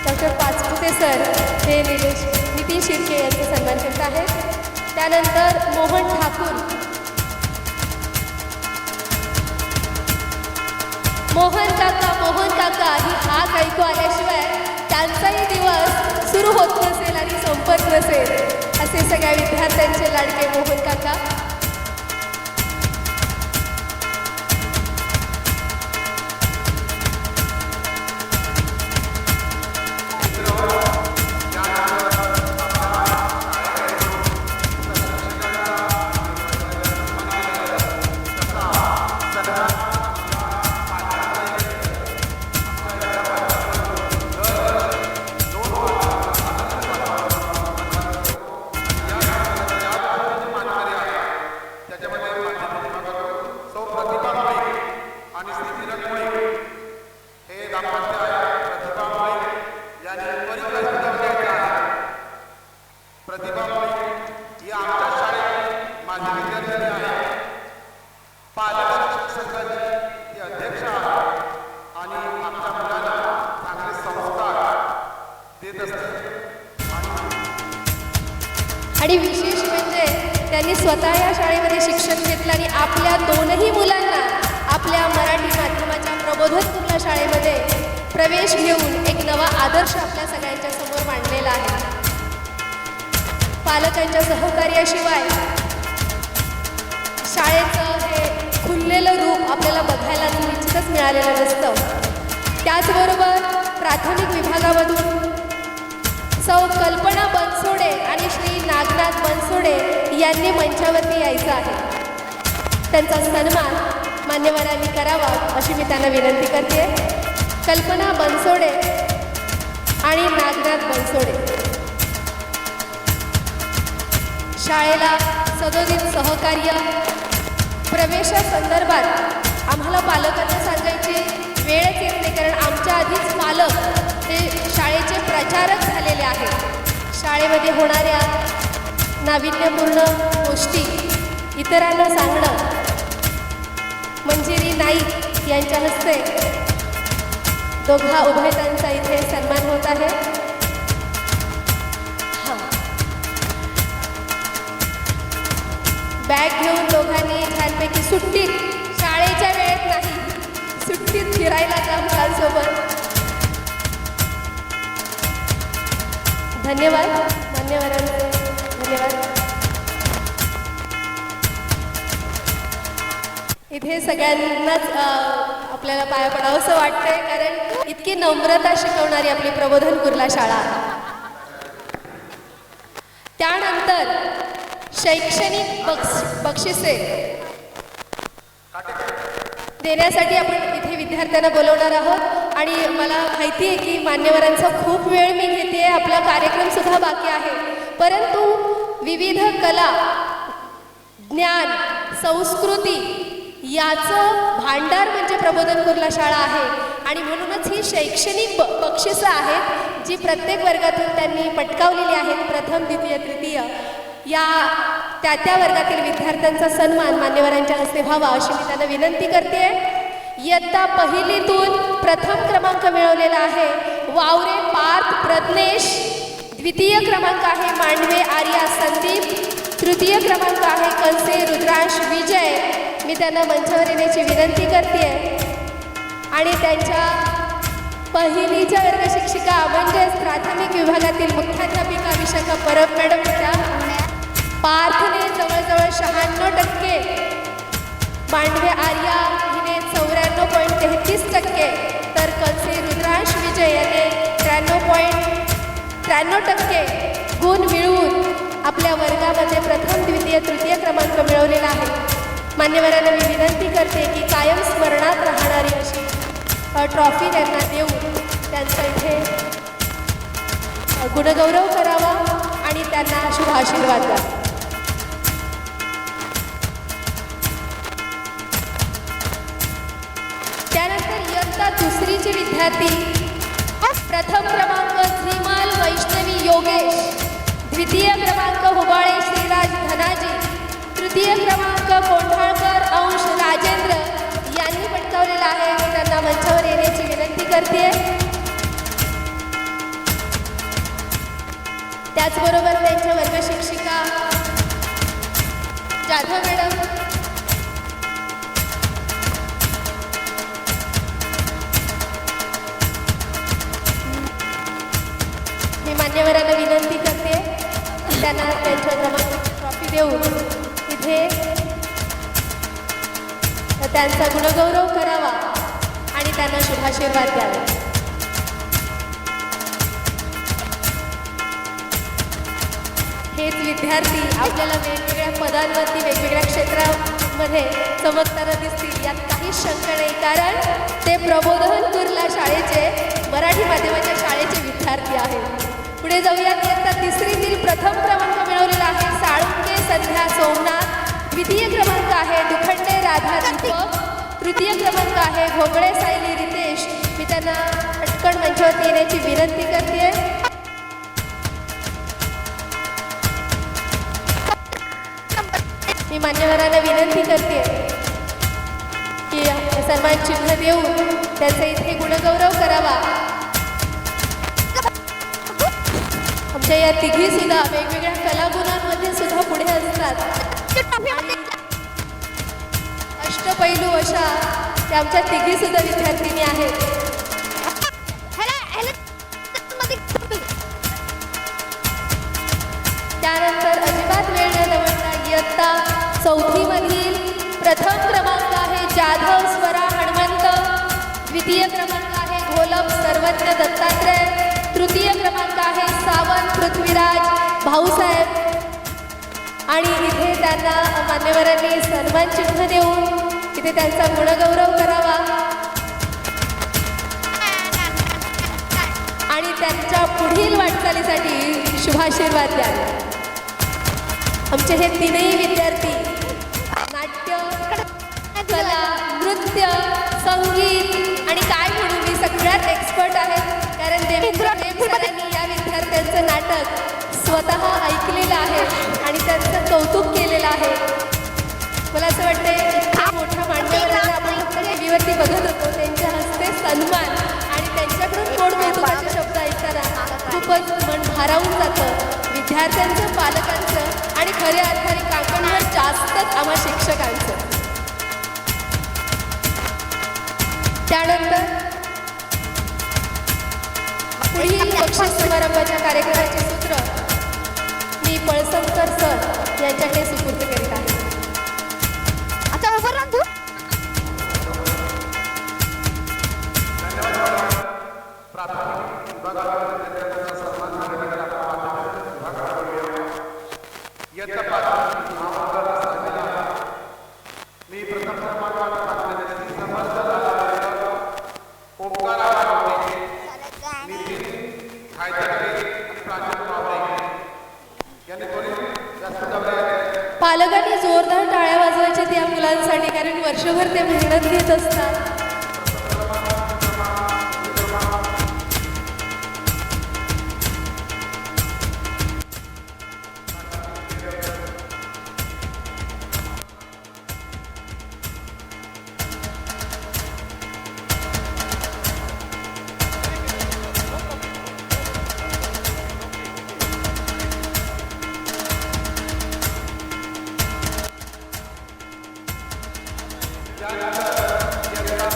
doctor Pachpute sir हे नितीन शिर्के यांचे सन्मान करत आहेत. त्यानंतर मोहन ठाकूर, मोहन काका ही हाक ऐकू आल्याशिवाय त्यांचाही दिवस सुरू होत नसेल आणि संपर्क नसेल असे सगळ्या विद्यार्थ्यांचे लाडके मोहन काका. आणि विशेष म्हणजे त्यांनी स्वतः या शाळेमध्ये शिक्षण घेतलं आणि आपल्या 2ही मुलांना आपल्या मराठी माध्यमाच्या प्रबोधनपूर्ण शाळेमध्ये प्रवेश घेऊन एक नवा आदर्श आपल्या सगळ्यांच्या समोर मांडलेला आहे. पालकांच्या सहकार्याशिवाय शाळेचं हे खुललेलं रूप आपल्याला बघायला निश्चितच मिळालेलं नसतं. त्याचबरोबर प्राथमिक विभागामधून सौ कल्पना बनसोडे आणि श्री नागनाथ बनसोडे यांनी मंचावरती यायचं आहे. त्यांचा सन्मान मान्यवरांनी करावा अशी मी त्यांना विनंती करते. कल्पना बनसोडे आणि नागनाथ बनसोडे. शाळेला सदोदित सहकार्य. प्रवेशासंदर्भात आम्हाला पालकांना सांगायची वेळच येत नाही, कारण आमच्या आधीच पालक हे शाळेचे प्रचारक झालेले आहेत. शाळेमध्ये होणाऱ्या नाविन्यपूर्ण गोष्टी इतरांना सांगणं. मंजिरी नाईक यांच्या हस्ते दोघा उभयतांचा इथे सन्मान होत आहे. बॅग घेऊन दोघांनी छानपैकी सुट्टीत, शाळेच्या वेळेत नाही, सुट्टीत फिरायला जा मुलांसोबत. धन्यवाद मान्यवरांचे, धन्यवाद. इथे सगळ्यांनाच आपल्याला पाया पडावंसं वाटतंय, कारण इतकी नम्रता शिकवणारी आपली प्रबोधन कुर्ला शाळा आहे. त्यानंतर शैक्षणिक बक्षिसे देण्यासाठी आपण इथे विद्यार्थ्यांना बोलवणार आहोत. आणि मला माहिती आहे की मान्यवरांचा खूप वेळ मी घेते, आपला कार्यक्रमसुद्धा बाकी आहे, परंतु विविध कला, ज्ञान, संस्कृती याचं भांडार म्हणजे प्रबोधन कुर्ला शाळा आहे. आणि म्हणूनच ही शैक्षणिक बक्षिसं आहेत जी प्रत्येक वर्गातून त्यांनी पटकावलेली आहेत. प्रथम, द्वितीय, तृतीय या त्या वर्गातील विद्यार्थ्यांचा सन्मान मान्यवरांच्या हस्ते व्हावा अशी मी त्यांना विनंती करते. इयत्ता पहिलीतून प्रथम क्रमांक मिळवलेला आहे वावरे पार्थ प्रज्ञेश. द्वितीय क्रमांक आहे मांडवे आर्या संदीप. तृतीय क्रमांक आहे कंसे रुद्रांश विजय. मी त्यांना मंचावर येण्याची विनंती करते. आणि त्यांच्या पहिलीच्या वर्ग शिक्षिका म्हणजेच प्राथमिक विभागातील मुख्याध्यापिका विशाखा परब मॅडम होत्या. पार्थने जवळजवळ 96%, मांडवे आर्या हिने 94.33%, तर कंसे रुद्रांश विजय याने 93.93% गुण मिळवून आपल्या वर्गामध्ये प्रथम, द्वितीय, तृतीय क्रमांक मिळवलेला आहे. मान्यवरांना मी विनंती करते की कायम स्मरणात राहणारी अशी ट्रॉफी त्यांना देऊन त्यांचा इथे गुणगौरव करावा आणि त्यांना शुभ आशीर्वाद द्यावा. त्यानंतर इयत्ता दुसरीचे विद्यार्थी प्रथम क्रमांक श्रीमाल वैष्णवी योगेश. द्वितीय क्रमांक हुबाळे श्रीराज धनाजी. तृतीय क्रमांक कोंढाळकर अंश राजेंद्र यांनी पटकावलेला आहे. मी त्यांना मंचावर येण्याची विनंती करते. त्याचबरोबर त्यांच्या वर्ग शिक्षिका जाधव मॅडम, मी मान्यवरांना विनंती करते त्यांना त्यांच्या क्रमांकाची ट्रॉफी देऊन इथे त्यांचा गुणगौरव करावा आणि त्यांना शुभाशीर्वाद द्यावा. हेच विद्यार्थी आपल्याला वेगवेगळ्या पदांवरती वेगवेगळ्या क्षेत्रामध्ये चमकताना दिसतील यात काहीच शंका नाही, कारण ते प्रबोधन कुर्ला शाळेचे मराठी माध्यमाच्या शाळेचे विद्यार्थी आहेत. पुढे जाऊयात. इयत्ता तिसरीतील प्रथम क्रमांक मिळवलेला आहे साळुंके संध्या सोमनाथ. द्वितीय क्रमांक आहे दुखंडे राधा दीपक. तृतीय क्रमांक आहे घोगळे सायली रितेश. मी त्यांना पटकन मंचावरती येण्याची विनंती करते. मी मान्यवरांना विनंती करते की सन्मान चिन्ह देऊन त्यांचा इथे गुणगौरव करावा. आमच्या या तिघी सुद्धा वेगवेगळ्या कलागुणांमध्ये सुद्धा पुढे असतात. अष्टपैलू अशा त्या आमच्या तिघी सुद्धा विद्यार्थिनी आहेत. त्यानंतर अजिबात वेळ न दवडता इयत्ता चौथीमधील प्रथम क्रमांक आहे जाधव स्वरा हनुमंत. द्वितीय क्रमांक आहे घोलप सर्वज्ञ दत्तात्रय. तृतीय क्रमांक आहे सावंत पृथ्वीराज भाऊसाहेब. आणि इथे त्यांना मान्यवरांनी सन्मान चिन्ह देऊन इथे त्यांचा गुणगौरव करावा आणि त्यांच्या मुलांसाठी शुभाशीर्वाद द्या. आमचे हे तीनही विद्यार्थी नाट्य, कला, नृत्य, संगीत आणि काय म्हणू मी सगळ्यात एक्सपर्ट आहेत. कारण देवेंद्र सरांनी या विद्यार्थ्यांचं नाटक स्वतः ऐकलेलं आहे आणि त्यांचं कौतुक केलेलं आहे. मला असं वाटतंय इतक्या मोठ्या मान्यवरांना आपण फक्त टीव्हीवरती बघत होतो, त्यांच्या हस्ते सन्मान आणि त्यांच्याकडून गोड कौतुकाचे शब्द ऐकताना खूपच मन भारावून जातं. विद्यार्थ्यांचं, पालकांचं आणि खऱ्या अर्थाने काकांवर जास्तच आम्हा शिक्षकांचं. त्यानंतर पुढील बक्षीस समारंभाच्या कार्यक्रमाचे सूत्र मी पळसमकर सर यांच्याकडे सुपूर्द करीत आहे. आता उभं राहा तू. मी प्रथम क्रमांकाला टाकलेले श्री समर्थ ओंकार आवडे, नितीन खायतडे आणि प्राजक्त बाबळे यांनी दोन्ही जास्त जवळ आहेत. पालकांनी जोरदार टाळ्या वाजवायच्या त्या मुलांसाठी, कारण वर्षभर ते मेहनत घेत असतात. त्यानंतर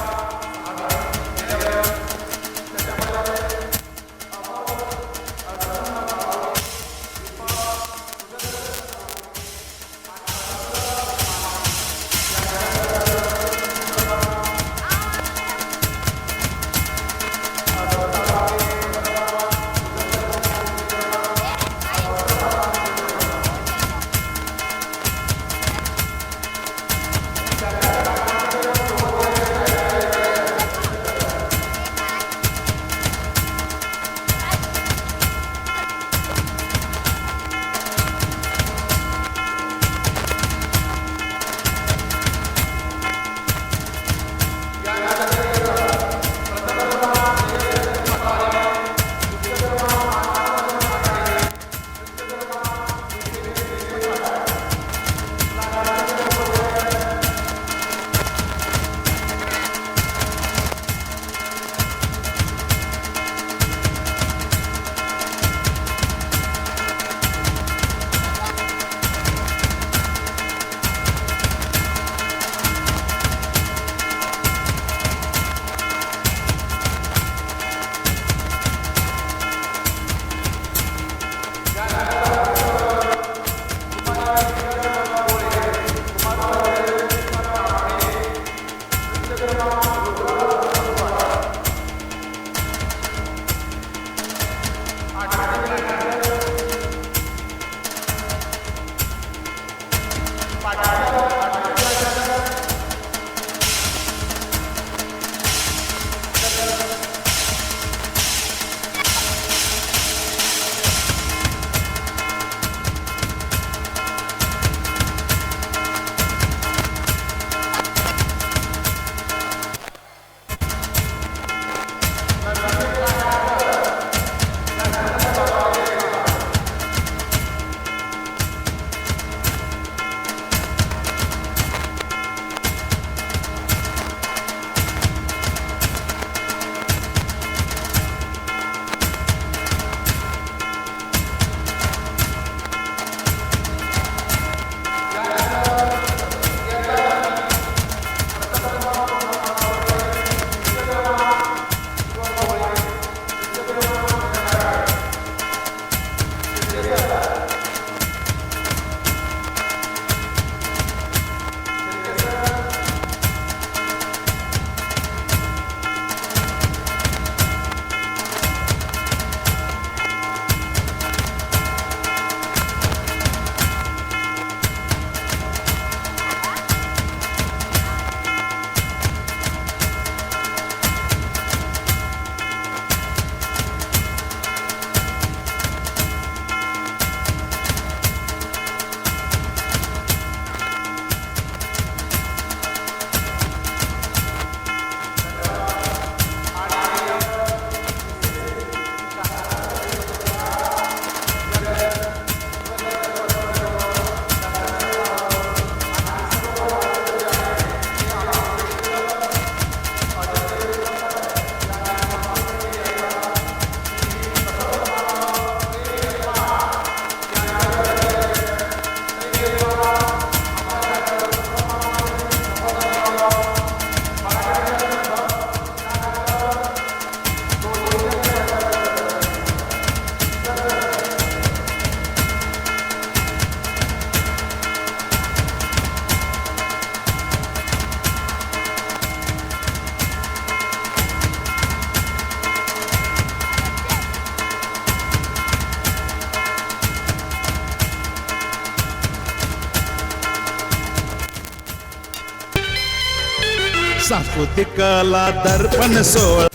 सांस्कृतिक कला दर्पण सोहळा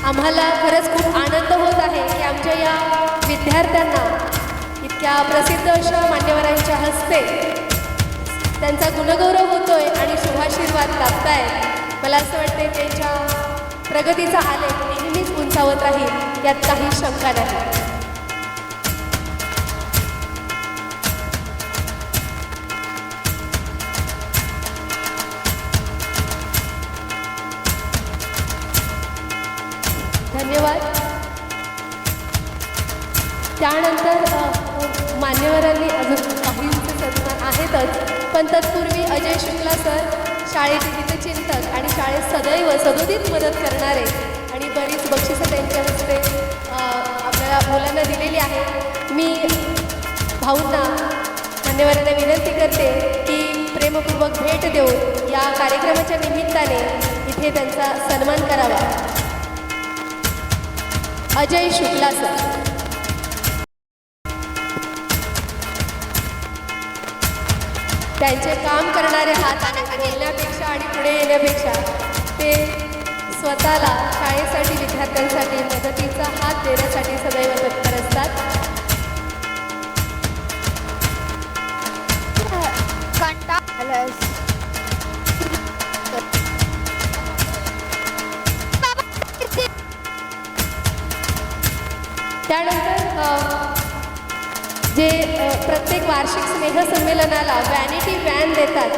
आम्हाला खरंच खूप आनंद होत आहे की आमच्या या विद्यार्थ्यांना इतक्या प्रसिद्ध अशा मान्यवरांच्या हस्ते त्यांचा गुणगौरव होतोय आणि शुभाशीर्वाद लाभतायत. मला असं वाटते त्यांच्या प्रगतीचा आलेख नेहमीच उंचावत राहील यात काही शंका नाही. धन्यवाद. त्यानंतर मान्यवरांनी अजून काही सन्मान आहेतच, पण तत्पूर्वी अजय शुक्ला सर शाळेचे हितचिंतक आणि शाळेत सदैव सदोदित मदत करणारे आणि बरीच बक्षिसं त्यांच्या हस्ते आपल्याला मुलांना दिलेली आहे. मी भाऊंना मान्यवरांना विनंती करते की प्रेमपूर्वक भेट देऊन या कार्यक्रमाच्या निमित्ताने इथे त्यांचा सन्मान करावा. अजय शुक्ला सर. त्यांचे काम करणारे हात आणि बोलण्यापेक्षा आणि पुढे येण्यापेक्षा ते स्वतःला शाळेसाठी विद्यार्थ्यांसाठी मदतीचा हात देण्यासाठी सदैव तत्पर असतात. त्यानंतर जे प्रत्येक वार्षिक स्नेहसंमेलनाला व्हॅनिटी व्हॅन देतात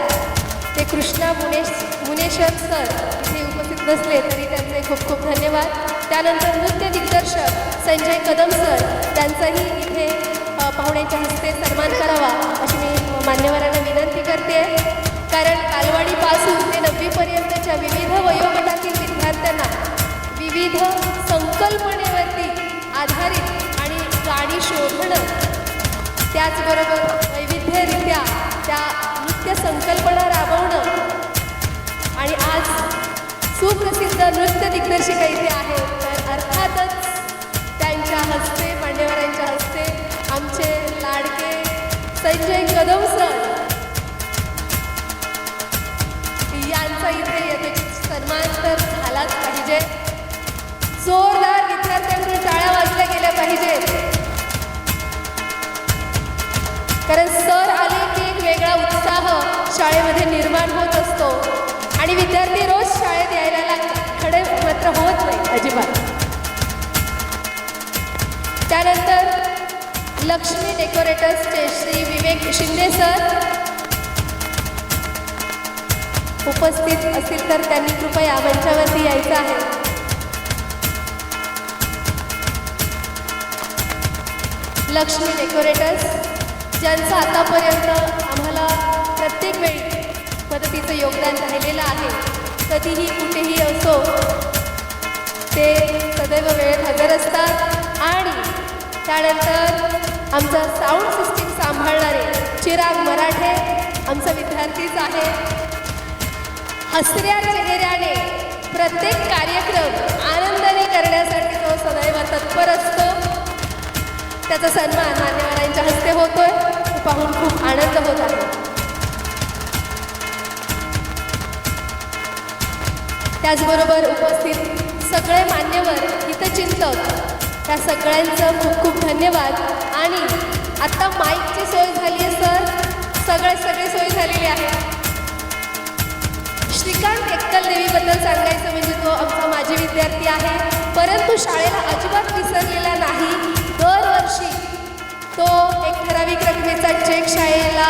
ते कृष्णा मुनेश्वर सर इथे उपस्थित नसले तरी त्यांचे खूप खूप धन्यवाद. त्यानंतर नृत्य दिग्दर्शक संजय कदम सर त्यांचाही इथे पाहुण्यांच्या हस्ते सन्मान करावा अशी मी मान्यवरांना विनंती करते. कारण कालवाडीपासून ते 9वीपर्यंतच्या विविध वयोगटातील विद्यार्थ्यांना विविध संकल्पनेवरती आधारित आणि गाणी शोधणं, त्याचबरोबर वैविध्यरित्या त्या नृत्य संकल्पना राबवणं आणि आज सुप्रसिद्ध नृत्य दिग्दर्शिका इथे आहेत. तर अर्थातच त्यांच्या हस्ते मान्यवरांच्या हस्ते आमचे लाडके संजय कदम सर यांचा इथे यथोचित सन्मान तर झालाच पाहिजे. सो शाळेमध्ये निर्माण होत असतो आणि विद्यार्थी रोज शाळेत यायला लागतात, खडे मात्र होत नाही अजिबात. त्यानंतर लक्ष्मी डेकोरेटर्सचे श्री विवेक शिंदे सर उपस्थित असतील तर त्यांनी कृपया मंचावरती यायचं आहे. लक्ष्मी डेकोरेटर्स ज्यांचं आतापर्यंत आम्हाला प्रत्येक वेळी मदतीचं योगदान राहिलेलं आहे, कधीही कुठेही असो ते सदैव वेळेत हजर असतात. आणि त्यानंतर आमचा साऊंड सिस्टीम सांभाळणारे चिराग मराठे आमचा विद्यार्थीच आहे. हसऱ्या चेहऱ्याने प्रत्येक कार्यक्रम आनंदाने करण्यासाठी तो सदैव तत्पर असतो. त्याचा सन्मान मान्यवरांच्या हस्ते होतोय, पाहून खूप आनंद होत आहे. त्याचबरोबर उपस्थित सगळे मान्यवर हितचिंतक त्या सगळ्यांचं खूप खूप धन्यवाद. आणि आत्ता माईकची सोय झाली आहे सर, सगळी सोय झालेली आहे. श्रीकांत एक्कल देवीबद्दल सांगायचं म्हणजे तो आमचा माजी विद्यार्थी आहे, परंतु शाळेला अजिबात विसरलेला नाही. दरवर्षी तो एक ठराविक रकमेचा चेक शाळेला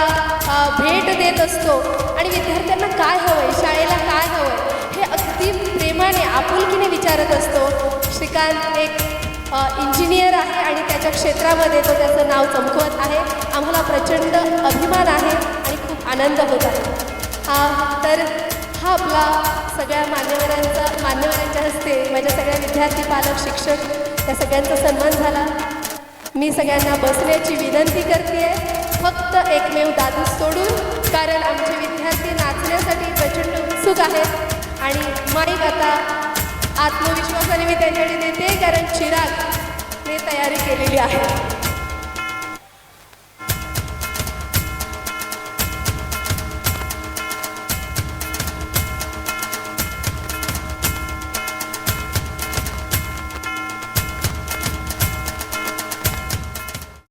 भेट देत असतो आणि विद्यार्थ्यांना काय हवं आहे, शाळेला काय हवं आहे हे अगदी प्रेमाने आपुलकीने विचारत असतो. श्रीकांत एक इंजिनियर आहे आणि त्याच्या क्षेत्रामध्ये तो त्याचं नाव चमकवत आहे. आम्हाला प्रचंड अभिमान आहे आणि खूप आनंद होत आहे. तर हा आपला सगळ्या मान्यवरांच्या हस्ते माझ्या सगळ्या विद्यार्थी, पालक, शिक्षक या सगळ्यांचा सन्मान झाला. मी सगळ्यांना बसण्याची विनंती करते आहे, फक्त एकमेव दादू सोडून, कारण आमचे विद्यार्थी नाचण्यासाठी प्रचंड उत्सुक आहेत. आणि माईक आता आत्मविश्वासाने मी त्यांच्याकडे देते, कारण चिरागने तयारी केलेली आहे.